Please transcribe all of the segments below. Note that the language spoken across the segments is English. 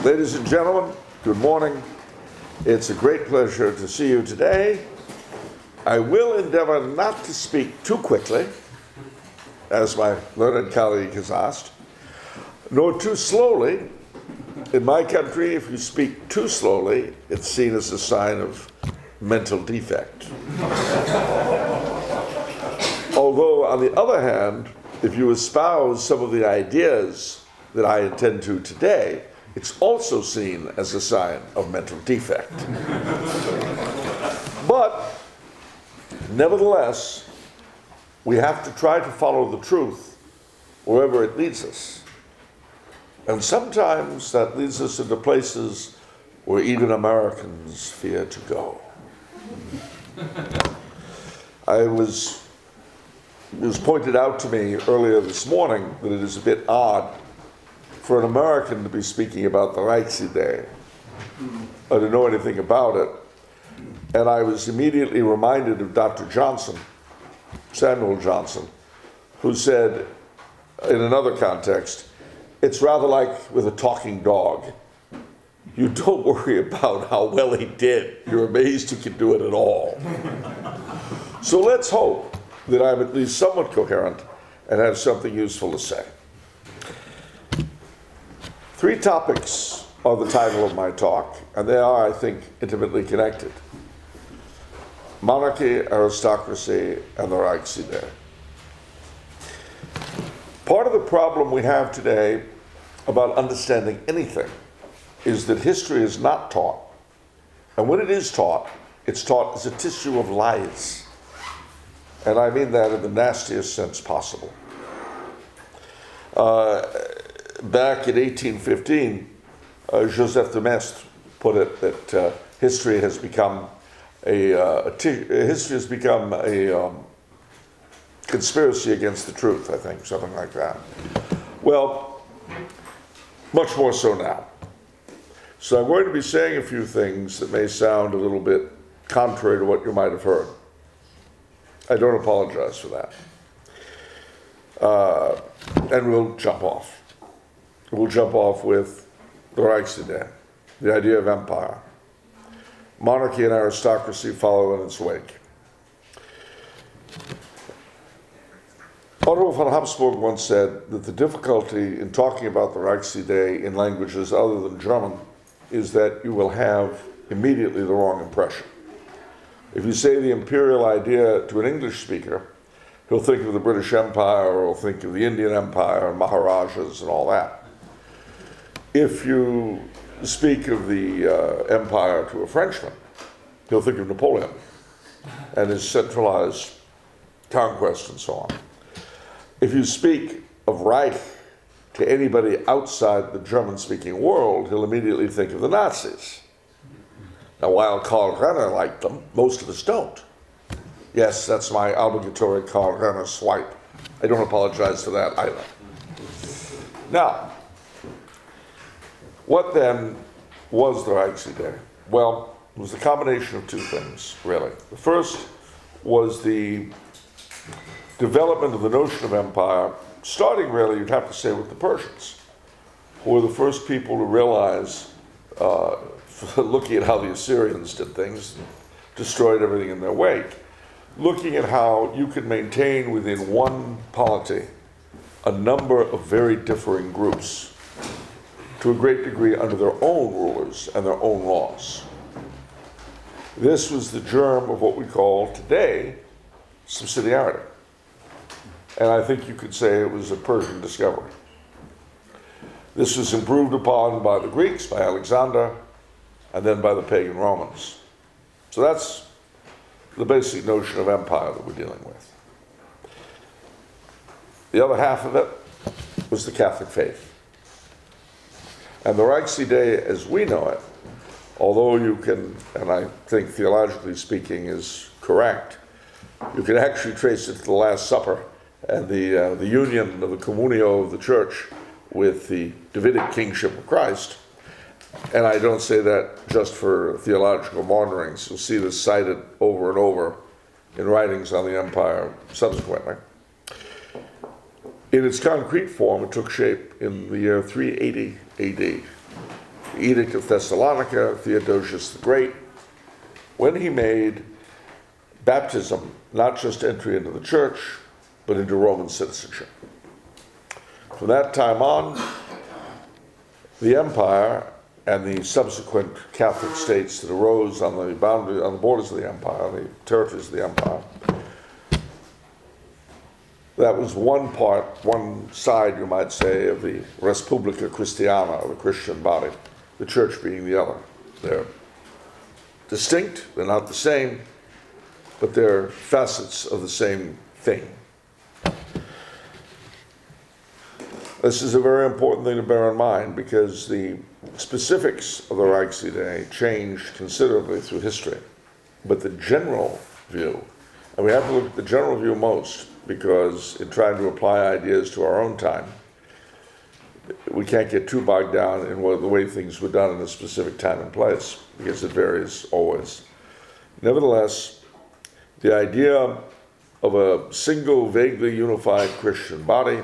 Ladies and gentlemen, good morning. It's a great pleasure to see you today. I will endeavor not to speak too quickly, as my learned colleague has asked, nor too slowly. In my country, if you speak too slowly, it's seen as a sign of mental defect. Although, on the other hand, if you espouse some of the ideas that I intend to today, it's also seen as a sign of mental defect. But, nevertheless, we have to try to follow the truth wherever it leads us. And sometimes that leads us into places where even Americans fear to go. It was pointed out to me earlier this morning that it is a bit odd for an American to be speaking about the Reichsidee. I didn't know anything about it. And I was immediately reminded of Dr. Johnson, Samuel Johnson, who said in another context, it's rather like with a talking dog. You don't worry about how well he did. You're amazed he can do it at all. So let's hope that I'm at least somewhat coherent and have something useful to say. 3 topics are the title of my talk, and they are, I think, intimately connected. Monarchy, aristocracy, and the Reichsidee. Part of the problem we have today about understanding anything is that history is not taught. And when it is taught, it's taught as a tissue of lies. And I mean that in the nastiest sense possible. Back in 1815, Joseph de Maistre put it that history has become a conspiracy against the truth, I think, something like that. Well, much more so now. So I'm going to be saying a few things that may sound a little bit contrary to what you might have heard. I don't apologize for that. And we'll jump off. We'll jump off with the Reichsidee, the idea of empire. Monarchy and aristocracy follow in its wake. Otto von Habsburg once said that the difficulty in talking about the Reichsidee in languages other than German is that you will have immediately the wrong impression. If you say the imperial idea to an English speaker, he'll think of the British Empire, or he'll think of the Indian Empire and Maharajas and all that. If you speak of the empire to a Frenchman, he'll think of Napoleon and his centralized conquest and so on. If you speak of Reich to anybody outside the German-speaking world, he'll immediately think of the Nazis. Now, while Karl Renner liked them, most of us don't. Yes, that's my obligatory Karl Renner swipe. I don't apologize for that either. Now, what then was the Reichsidee? Well, it was a combination of 2 things, really. The first was the development of the notion of empire, starting really, you'd have to say, with the Persians, who were the first people to realize, looking at how the Assyrians did things, destroyed everything in their wake, looking at how you could maintain within one polity a number of very differing groups, to a great degree under their own rulers and their own laws. This was the germ of what we call today subsidiarity. And I think you could say it was a Persian discovery. This was improved upon by the Greeks, by Alexander, and then by the pagan Romans. So that's the basic notion of empire that we're dealing with. The other half of it was the Catholic faith. And the Reichsidee, as we know it, although you can, and I think theologically speaking is correct, you can actually trace it to the Last Supper and the union of the communio of the church with the Davidic kingship of Christ. And I don't say that just for theological maunderings. You'll see this cited over and over in writings on the empire subsequently. In its concrete form, it took shape in the year 380 AD. the Edict of Thessalonica, Theodosius the Great, when he made baptism not just entry into the church, but into Roman citizenship. From that time on, the empire and the subsequent Catholic states that arose on the borders of the empire, the territories of the empire, that was one side, you might say, of the res publica Christiana, the Christian body, the church being the other. They're distinct, they're not the same, but they're facets of the same thing. This is a very important thing to bear in mind because the specifics of the Reichsidee changed considerably through history. But the general view, and we have to look at the general view most, because in trying to apply ideas to our own time, we can't get too bogged down in the way things were done in a specific time and place, because it varies always. Nevertheless, the idea of a single, vaguely unified Christian body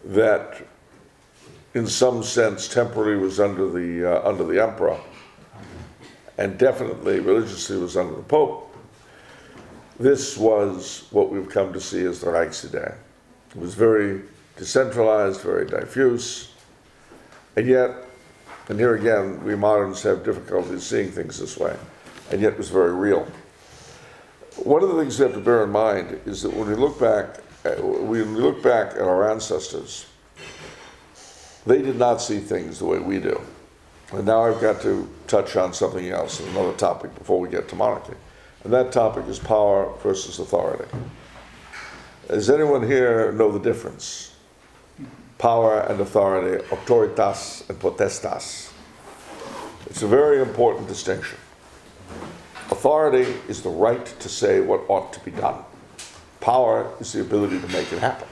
that, in some sense, temporarily was under the emperor, and definitely religiously was under the Pope, this was what we've come to see as the Reichsidee. It was very decentralized, very diffuse, and yet, and here again, we moderns have difficulty seeing things this way, and yet it was very real. One of the things we have to bear in mind is that when we look back at our ancestors, they did not see things the way we do. And now I've got to touch on something else, another topic before we get to monarchy. And that topic is power versus authority. Does anyone here know the difference? Power and authority, auctoritas and potestas. It's a very important distinction. Authority is the right to say what ought to be done. Power is the ability to make it happen.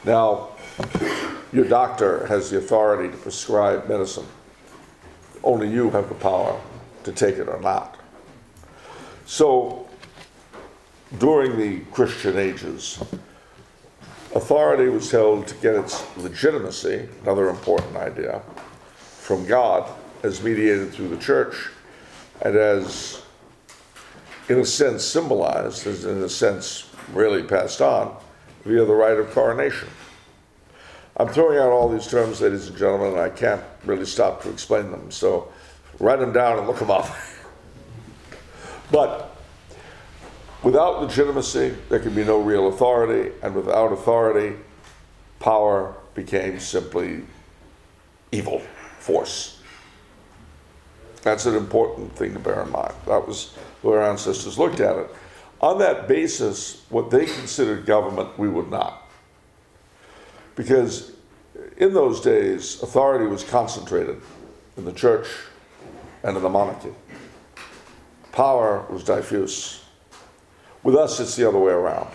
Now, your doctor has the authority to prescribe medicine. Only you have the power to take it or not. So, during the Christian ages, authority was held to get its legitimacy, another important idea, from God as mediated through the church and as, in a sense, symbolized, as in a sense really passed on, via the rite of coronation. I'm throwing out all these terms, ladies and gentlemen, and I can't really stop to explain them, so write them down and look them up. But without legitimacy, there can be no real authority, and without authority, power became simply evil force. That's an important thing to bear in mind. That was the way our ancestors looked at it. On that basis, what they considered government, we would not. Because in those days, authority was concentrated in the church and in the monarchy. Power was diffuse. With us, it's the other way around.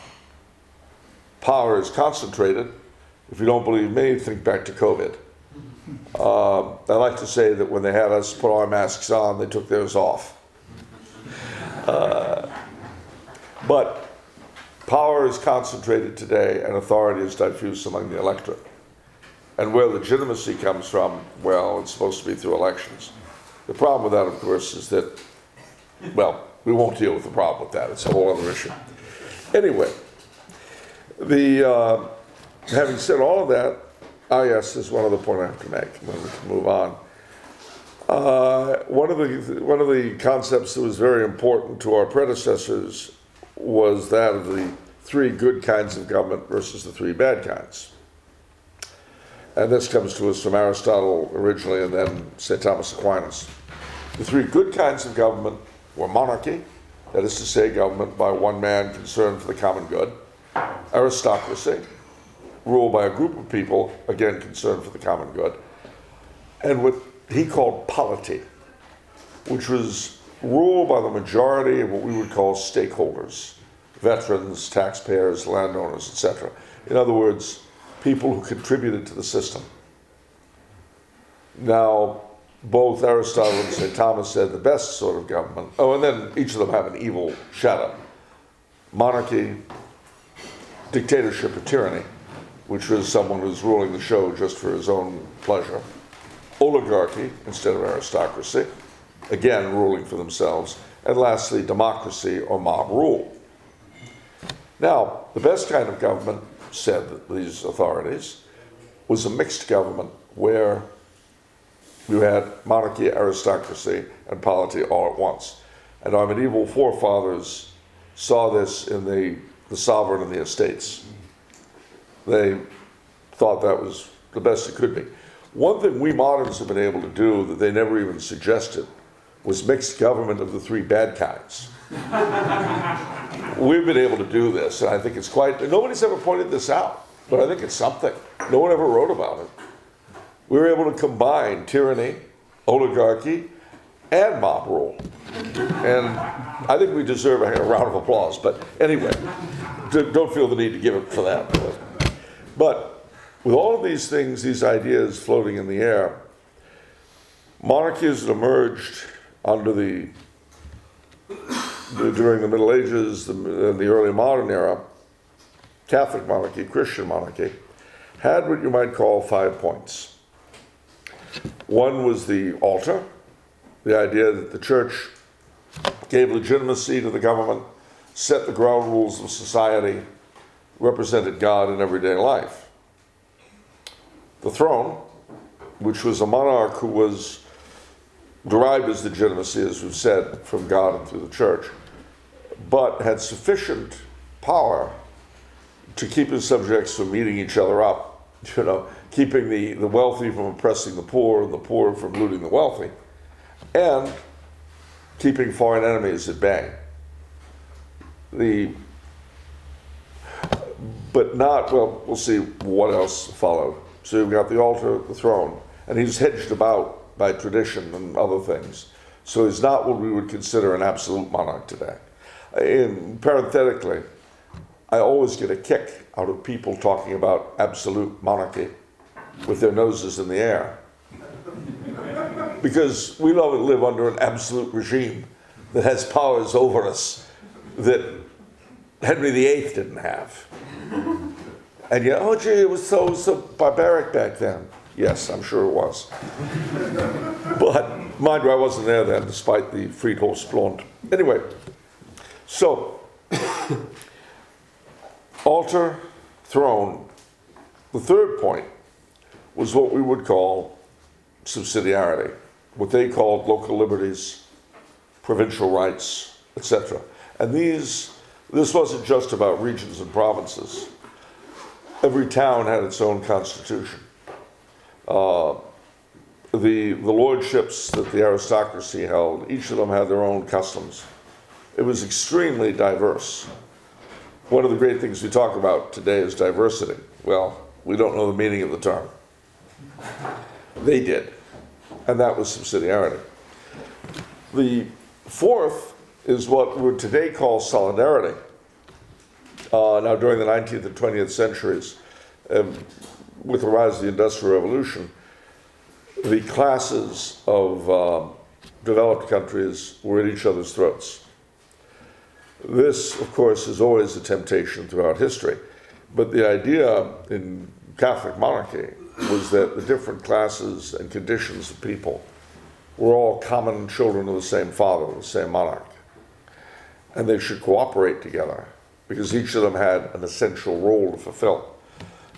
Power is concentrated. If you don't believe me, think back to COVID. I like to say that when they had us put our masks on, they took theirs off. But power is concentrated today, and authority is diffuse among the electorate. And where legitimacy comes from, well, it's supposed to be through elections. The problem with that, of course, is that, well, we won't deal with the problem with that. It's a whole other issue. Anyway, having said all of that, yes, there's one other point I have to make, and then we can move on. One of the concepts that was very important to our predecessors was that of the three good kinds of government versus the three bad kinds. And this comes to us from Aristotle originally, and then St. Thomas Aquinas. The three good kinds of government were monarchy, that is to say, government by one man concerned for the common good; aristocracy, ruled by a group of people, again concerned for the common good; and what he called polity, which was ruled by the majority of what we would call stakeholders, veterans, taxpayers, landowners, etc. In other words, people who contributed to the system. Now, both Aristotle and St. Thomas said the best sort of government, and then each of them have an evil shadow: monarchy, dictatorship or tyranny, which was someone who's ruling the show just for his own pleasure. Oligarchy instead of aristocracy, again ruling for themselves. And lastly, democracy or mob rule. Now, the best kind of government, said these authorities, was a mixed government where you had monarchy, aristocracy, and polity all at once. And our medieval forefathers saw this in the sovereign and the estates. They thought that was the best it could be. One thing we moderns have been able to do that they never even suggested was mixed government of the three bad kinds. We've been able to do this, and I think it's quite, nobody's ever pointed this out, but I think it's something. No one ever wrote about it. We were able to combine tyranny, oligarchy, and mob rule. And I think we deserve a round of applause, but anyway, don't feel the need to give it for that. But with all of these things, these ideas floating in the air, monarchies that emerged under during the Middle Ages, the early modern era, Catholic monarchy, Christian monarchy, had what you might call 5 points. One was the altar, the idea that the church gave legitimacy to the government, set the ground rules of society, represented God in everyday life. The throne, which was a monarch who was derived his legitimacy, as we've said, from God and through the church, but had sufficient power to keep his subjects from meeting each other up, keeping the wealthy from oppressing the poor and the poor from looting the wealthy, and keeping foreign enemies at bay. But not, well, we'll see what else followed. So you've got the altar, the throne, and he's hedged about by tradition and other things. So he's not what we would consider an absolute monarch today. And parenthetically, I always get a kick out of people talking about absolute monarchy with their noses in the air. Because we don't live under an absolute regime that has powers over us that Henry VIII didn't have. And yet, oh gee, it was so barbaric back then. Yes, I'm sure it was. But mind you, I wasn't there then, despite the Friedhofsblond. Anyway, so altar, throne. The third point was what we would call subsidiarity, what they called local liberties, provincial rights, etc. And this wasn't just about regions and provinces. Every town had its own constitution. The lordships that the aristocracy held, each of them had their own customs. It was extremely diverse. One of the great things we talk about today is diversity. Well, we don't know the meaning of the term. They did, and that was subsidiarity. The fourth is what we would today call solidarity. Now, during the 19th and 20th centuries, with the rise of the Industrial Revolution, the classes of developed countries were at each other's throats. This, of course, is always a temptation throughout history. But the idea in Catholic monarchy was that the different classes and conditions of people were all common children of the same father, the same monarch. And they should cooperate together because each of them had an essential role to fulfill.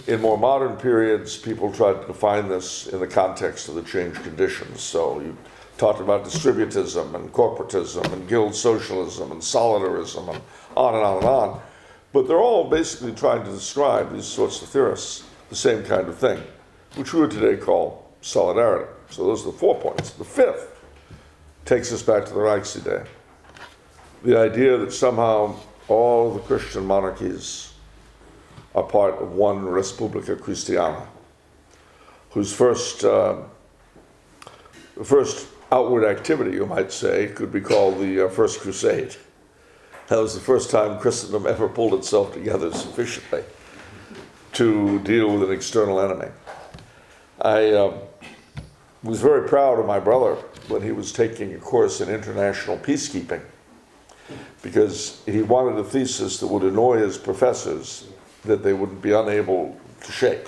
In more modern periods, people tried to define this in the context of the changed conditions. So you talked about distributism and corporatism and guild socialism and solidarism and on and on and on. But they're all basically trying to describe, these sorts of theorists, the same kind of thing, which we would today call solidarity. So those are the 4 points. The fifth takes us back to the Reichsidee. The idea that somehow all the Christian monarchies are part of one res publica Christiana, whose first outward activity, you might say, could be called the First Crusade. That was the first time Christendom ever pulled itself together sufficiently to deal with an external enemy. I was very proud of my brother when he was taking a course in international peacekeeping, because he wanted a thesis that would annoy his professors that they would be unable to shake.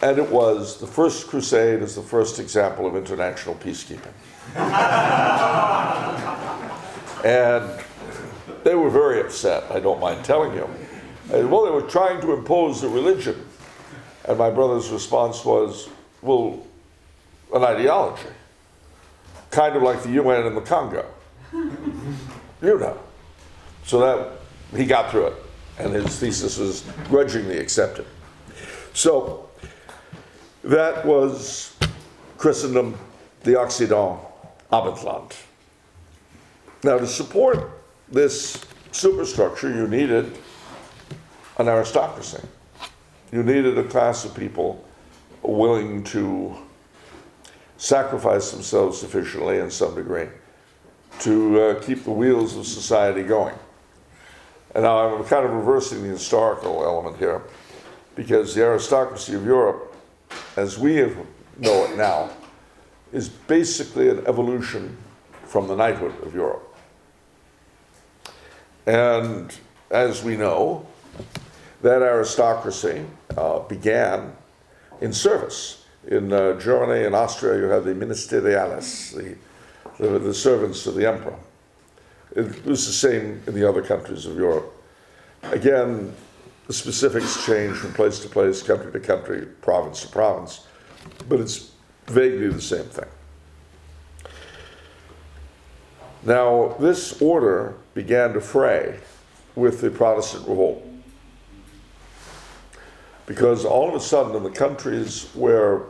And it was the First Crusade as the first example of international peacekeeping. And they were very upset, I don't mind telling you. Well, they were trying to impose a religion. And my brother's response was, well, an ideology. Kind of like the UN in the Congo. You know. So that, he got through it. And his thesis was grudgingly accepted. So, that was Christendom, the Occident, Abendland. Now, to support this superstructure, you needed an aristocracy. You needed a class of people willing to sacrifice themselves sufficiently in some degree to keep the wheels of society going. And now I'm kind of reversing the historical element here, because the aristocracy of Europe, as we know it now, is basically an evolution from the knighthood of Europe. And as we know, that aristocracy began in service. In Germany and Austria, you had the ministeriales, the servants of the emperor. It was the same in the other countries of Europe. Again, the specifics change from place to place, country to country, province to province, but it's vaguely the same thing. Now, this order began to fray with the Protestant revolt. Because all of a sudden, in the countries where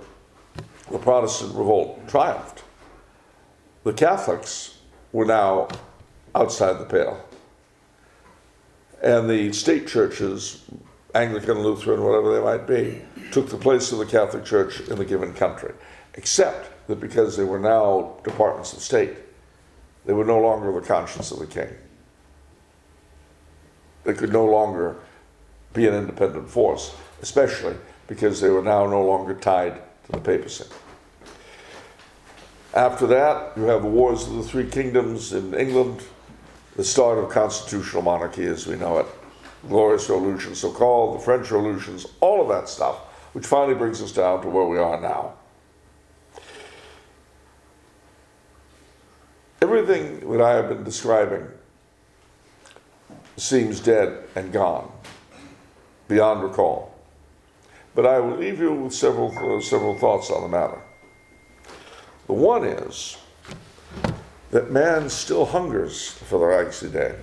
the Protestant revolt triumphed, the Catholics were now outside the pale. And the state churches, Anglican, Lutheran, whatever they might be, took the place of the Catholic Church in the given country. Except that because they were now departments of state, they were no longer the conscience of the king. They could no longer be an independent force, especially because they were now no longer tied to the papacy. After that, you have the Wars of the Three Kingdoms in England, the start of constitutional monarchy as we know it, Glorious Revolution, so-called, the French revolutions, all of that stuff, which finally brings us down to where we are now. Everything that I have been describing seems dead and gone, beyond recall. But I will leave you with several thoughts on the matter. The one is that man still hungers for the Reichsidee.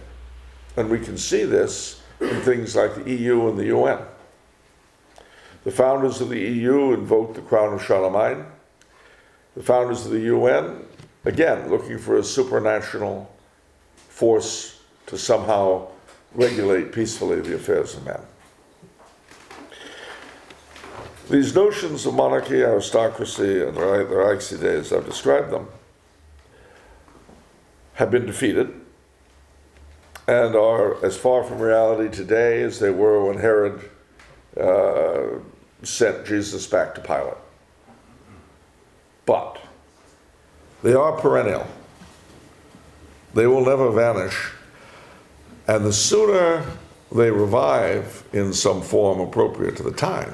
And we can see this in things like the EU and the UN. The founders of the EU invoked the crown of Charlemagne. The founders of the UN, again, looking for a supranational force to somehow regulate peacefully the affairs of men. These notions of monarchy, aristocracy, and the Reichsidee, as I've described them, have been defeated and are as far from reality today as they were when Herod sent Jesus back to Pilate. But they are perennial. They will never vanish. And the sooner they revive in some form appropriate to the time,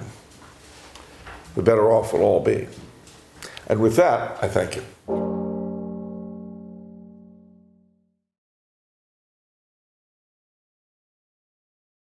the better off we'll all be. And with that, I thank you.